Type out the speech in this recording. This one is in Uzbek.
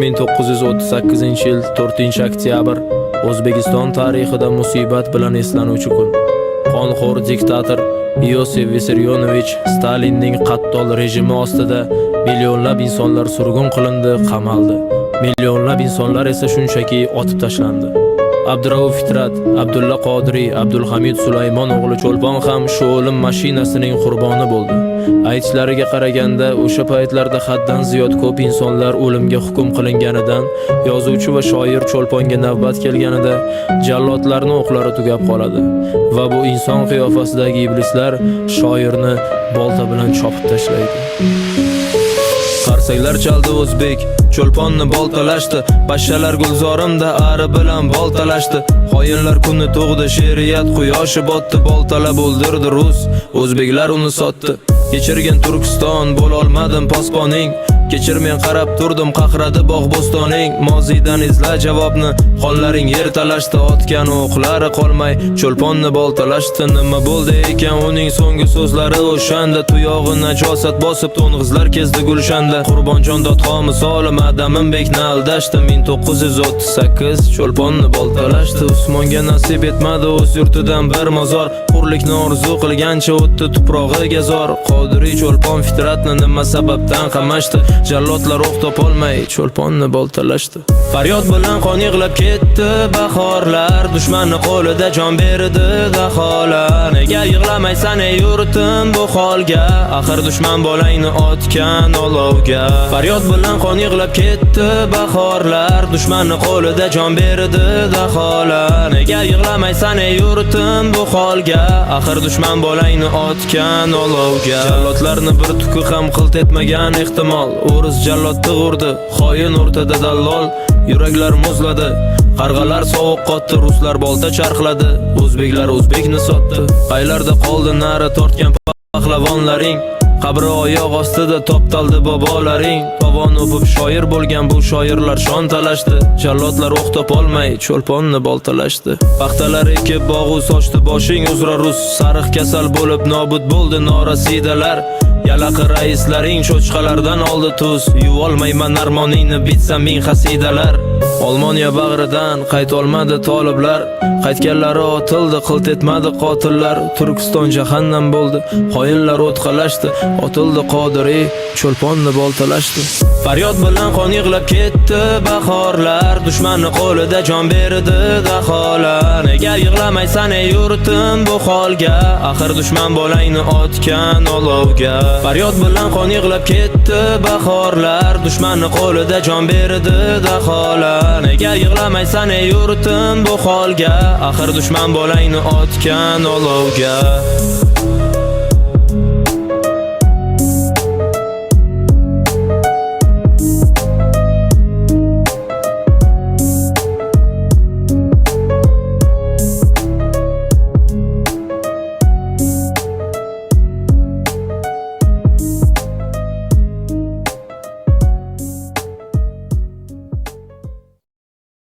1938-yil 4-oktyabr O'zbekiston tarixida musibat bilan eslanuvchi kun. Qonxo'r diktator Iosif Vissarionovich Stalinning qattol rejimi ostida millionlab insonlar surgun qilindi, qamaldi. Millionlab insonlar esa shunchaki otib tashlandi. Abdurauf Fitrat, Abdulla Qodiriy, Abdulhamid Sulaymon o'g'li Cho'lpon ham shu o'lim mashinasining qurboni bo'ldi. Aytishlariga qaraganda, o'sha paytlarda haddan ziyod ko'p insonlar o'limga hukm qilinganidan, yozuvchi va shoir Cho'lponga navbat kelganida jallodlarning o'qlari tugab qoladi va bu inson qiyofasidagi iblislar shoirni bolta bilan chopib tashlaydi. Qarsaklar chaldi o'zbek, Cho'lponni boltalashdi, bashshalar gulzorimda ari bilan boltalashdi. Xoyinlar kuni tug'di, she'riyat quyoshi botdi, boltalab o'ldirdi rus, o'zbeklar uni sotdi. Kechirgan Turkiston bo'lolmadim posponing, kechir men qarab turdim qaqradi bog' bo'stoning. Mozidan izla javobni, qonlaring yer talashdi, otgan o'qlari qolmay Cho'lponni boltalashdi. Nima bo'ldi ekan uning so'nggi so'zlari o'shanda, tuyog'i najosat bosib to'ng'izlar kezdi gulshanda. Qurbonjon dodxo misoli Madaminbekni aldashdi. 1938 Cho'lponni boltalashdi. Usmonga nasib etmadi o'z yurtidan bir mozor, hurlikni orzu qilgancha o'tdi tuprog'iga zor. Qodiriy Cho'lpon Fitratni nima sababdan qamashdi, jallodlar o'q topolmay Cho'lponni boltalashdi. Faryod bilan qon yig'lab ketdi bahorlar, dushmanni qo'lida jon berdi daholar. Nega yig'lamaysan ey yurtim bu holga, axir dushman bolangni otgan olovga. Faryod bilan qon yig'lab ketdi bahorlar, dushmanni qo'lida jon berdi daholar. Nega yig'lamaysan ey yurtim bu holga, axir dushman bolangni otgan olovga. Jallodlarni bir tuki ham qilt etmagan ehtimol, o'ris jallodni urdi, xoin o'rtada dallol. Yuraklar muzladi, qarg'alar sovuq qotdi, ruslar bolta charxladi, o'zbeklar o'zbekni sotdi. Qaylarda qoldi nari tortgan pahlavonlaring, qabri oyoq ostida toptaldi bobolaring. Tovon o'pib shoir bo'lgan bu shoirlar shon talashdi, jallodlar o'q topolmay Cho'lponni boltalashdi. Paxtalar ekib bog'u sochdi boshing uzra rus, sariq kasal bo'lib nobud bo'ldi norasidalar. Yalaqi raislaring cho'chqalardan oldi tuz, yuvolmayman armoningni bitsa ming xasidalar. Olmoniya bag'ridan qayt olmadi toliblar, qaytganlari otildi, qilt etmadi qotillar. Turkiston jahannam bo'ldi, xoinlar o'tqalashdi, otildi Qodiriy, Cho'lponni boltalashdi. Faryod bilan qon yig'lab ketdi bahorlar, dushmanni qo'lida jon berdi daholar. Nega yig'lamaysan ey yurtim bu holga, axir dushman bolangni otgan olovga. Faryod bilan qon yig'lab ketdi bahorlar, dushmanni qo'lida jon berdi daholar. Nega yig'lamaysan ey yurtim bu holga, axir dushman bolangni otgan olovga.